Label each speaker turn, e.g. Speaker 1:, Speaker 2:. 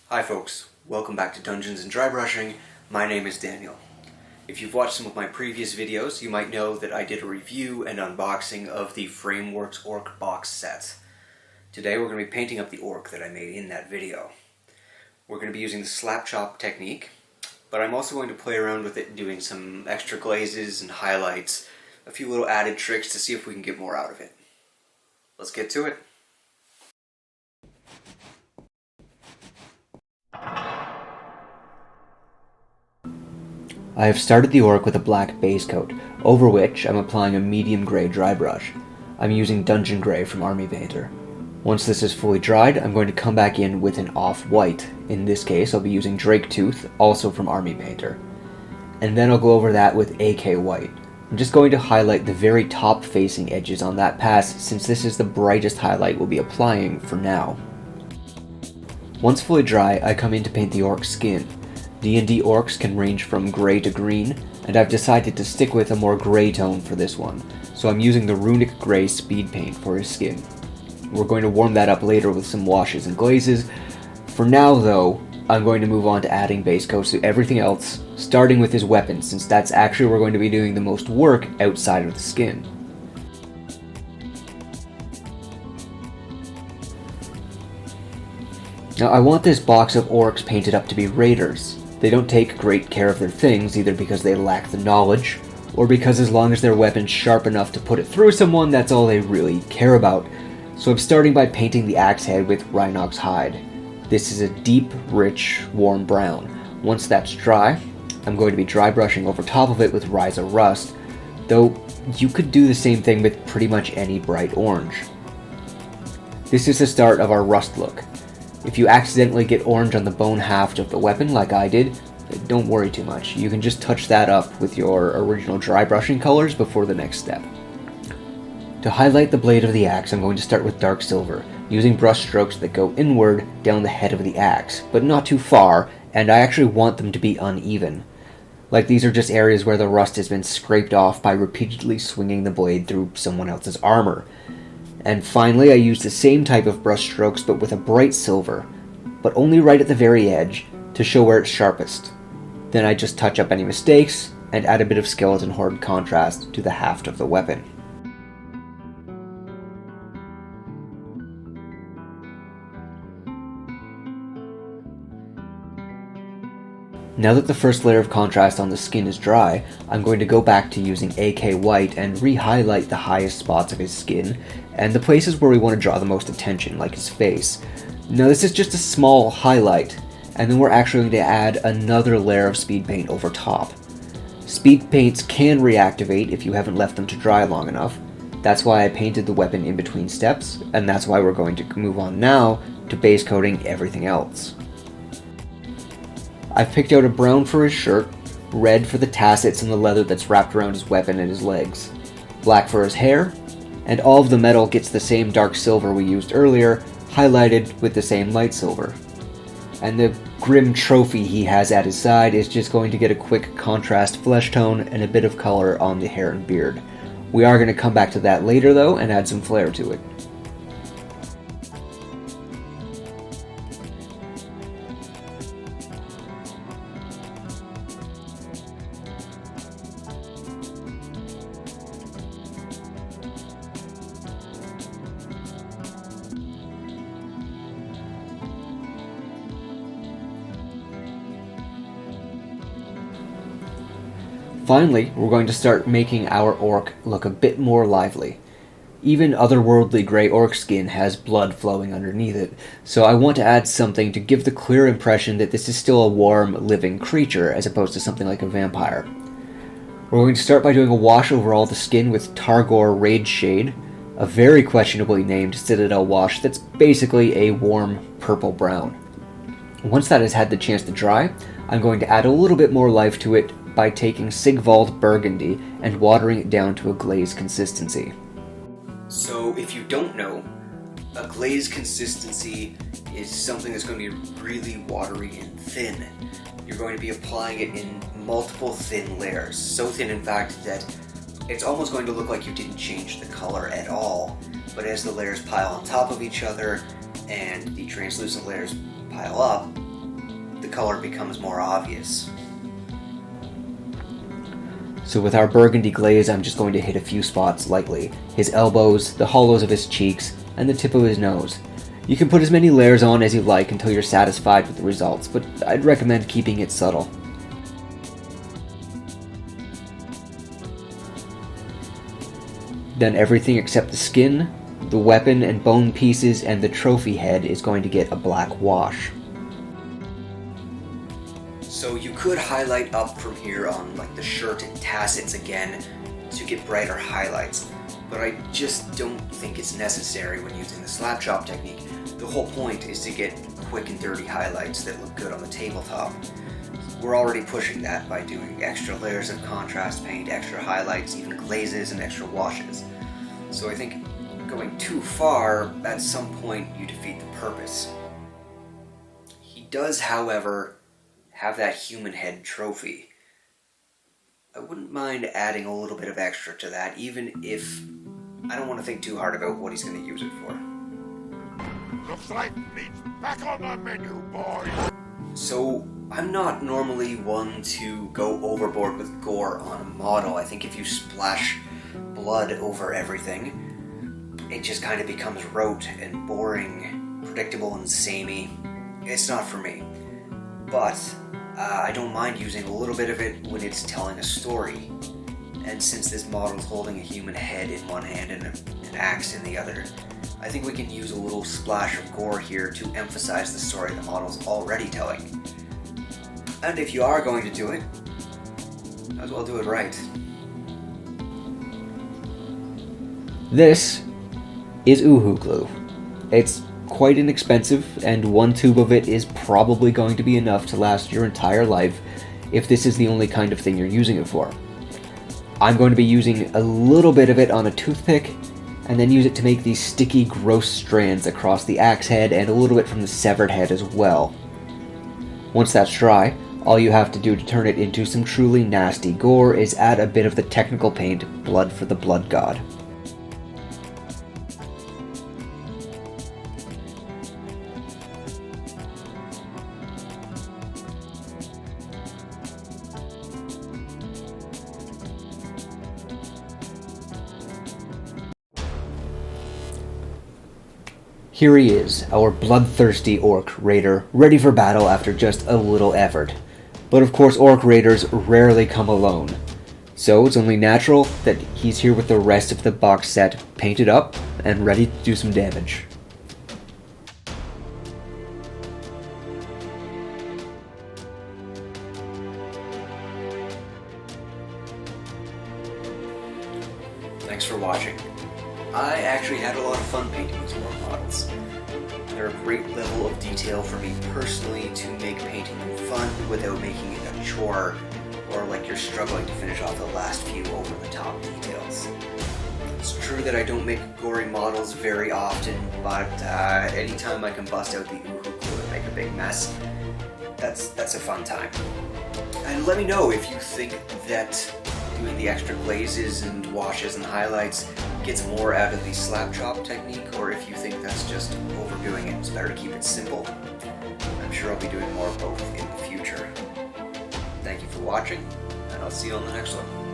Speaker 1: Hi folks, welcome back to Dungeons and Dry Brushing. My name is Daniel. If you've watched some of my previous videos, you might know that I did a review and unboxing of the Frameworks Orc box set. Today we're going to be painting up the orc that I made in that video. We're going to be using the slap chop technique, but I'm also going to play around with it doing some extra glazes and highlights, a few little added tricks to see if we can get more out of it. Let's get to it. I have started the orc with a black base coat, over which I'm applying a medium grey dry brush. I'm using Dungeon Grey from Army Painter. Once this is fully dried, I'm going to come back in with an off-white. In this case, I'll be using Drake Tooth, also from Army Painter. And then I'll go over that with AK White. I'm just going to highlight the very top-facing edges on that pass, since this is the brightest highlight we'll be applying for now. Once fully dry, I come in to paint the orc's skin. D&D orcs can range from grey to green, and I've decided to stick with a more grey tone for this one, so I'm using the Runic Grey speed paint for his skin. We're going to warm that up later with some washes and glazes. For now though, I'm going to move on to adding base coats to everything else, starting with his weapon, since that's actually where we're going to be doing the most work outside of the skin. Now I want this box of orcs painted up to be raiders. They don't take great care of their things, either because they lack the knowledge, or because as long as their weapon's sharp enough to put it through someone, that's all they really care about. So I'm starting by painting the axe head with Rhinox hide. This is a deep, rich, warm brown. Once that's dry, I'm going to be dry brushing over top of it with Ryza Rust, though you could do the same thing with pretty much any bright orange. This is the start of our rust look. If you accidentally get orange on the bone haft of the weapon, like I did, don't worry too much. You can just touch that up with your original dry brushing colors before the next step. To highlight the blade of the axe, I'm going to start with dark silver, using brush strokes that go inward down the head of the axe, but not too far, and I actually want them to be uneven. Like these are just areas where the rust has been scraped off by repeatedly swinging the blade through someone else's armor. And finally, I use the same type of brush strokes but with a bright silver, but only right at the very edge to show where it's sharpest. Then I just touch up any mistakes and add a bit of skeleton horde contrast to the haft of the weapon. Now that the first layer of contrast on the skin is dry, I'm going to go back to using AK White and re-highlight the highest spots of his skin, and the places where we want to draw the most attention, like his face. Now this is just a small highlight, and then we're actually going to add another layer of speed paint over top. Speed paints can reactivate if you haven't left them to dry long enough. That's why I painted the weapon in between steps, and that's why we're going to move on now to base coating everything else. I've picked out a brown for his shirt, red for the tassets and the leather that's wrapped around his weapon and his legs, black for his hair, and all of the metal gets the same dark silver we used earlier, highlighted with the same light silver. And the grim trophy he has at his side is just going to get a quick contrast flesh tone and a bit of color on the hair and beard. We are going to come back to that later though and add some flair to it. Finally, we're going to start making our orc look a bit more lively. Even otherworldly grey orc skin has blood flowing underneath it, so I want to add something to give the clear impression that this is still a warm, living creature as opposed to something like a vampire. We're going to start by doing a wash over all the skin with Targor Rage Shade, a very questionably named Citadel wash that's basically a warm purple-brown. Once that has had the chance to dry, I'm going to add a little bit more life to it by taking Sigvald Burgundy and watering it down to a glaze consistency. So if you don't know, a glaze consistency is something that's going to be really watery and thin. You're going to be applying it in multiple thin layers, so thin in fact that it's almost going to look like you didn't change the color at all, but as the layers pile on top of each other and the translucent layers pile up,
Speaker 2: the color becomes more obvious.
Speaker 1: So with our burgundy glaze, I'm just going to hit a few spots lightly. His elbows, the hollows of his cheeks, and the tip of his nose. You can put as many layers on as you like until you're satisfied with the results, but I'd recommend keeping it subtle. Then everything except the skin, the weapon and bone pieces, and the trophy head is going to get a black wash.
Speaker 2: So you could highlight up from here on like the shirt and tassets again to get brighter highlights, but I just don't think it's necessary when using the slap chop technique. The whole point is to get quick and dirty highlights that look good on the tabletop. We're already pushing that by doing extra layers of contrast paint, extra highlights, even glazes and extra washes. So I think going too far, at some point you defeat the purpose. He does, however, have that human head trophy. I wouldn't mind adding a little bit of extra to that, even if I don't want to think too hard about what he's going to use it for.
Speaker 3: Looks like meat's back on the menu, boys!
Speaker 2: So, I'm not normally one to go overboard with gore on a model. I think if you splash blood over everything, it just kind of becomes rote and boring, predictable and samey. It's not for me. But I don't mind using a little bit of it when it's telling a story. And since this model's holding a human head in one hand and an axe in the other, I think we can use a little splash of gore here to emphasize the story the model's already telling. And if you are going to do it, might as well do it right.
Speaker 1: This is Uhu glue. It's quite inexpensive, and one tube of it is probably going to be enough to last your entire life if this is the only kind of thing you're using it for. I'm going to be using a little bit of it on a toothpick, and then use it to make these sticky, gross strands across the axe head and a little bit from the severed head as well. Once that's dry, all you have to do to turn it into some truly nasty gore is add a bit of the technical paint, Blood for the Blood God. Here he is, our bloodthirsty orc raider, ready for battle after just a little effort. But of course orc raiders rarely come alone. So it's only natural that he's here with the rest of the box set painted up and ready to do some damage.
Speaker 2: Thanks for watching. I actually had a lot of fun painting these orc models. They're a great level of detail for me personally to make painting them fun without making it a chore or like you're struggling to finish off the last few over-the-top details. It's true that I don't make gory models very often, but anytime I can bust out the Uhu glue and make a big mess, that's a fun time. And let me know if you think that doing the extra glazes and washes and highlights gets more out of the slap chop technique, or if you think that's just overdoing it. It's better to keep it simple. I'm sure I'll be doing more of both in the future. Thank you for watching, and I'll see you on the next one.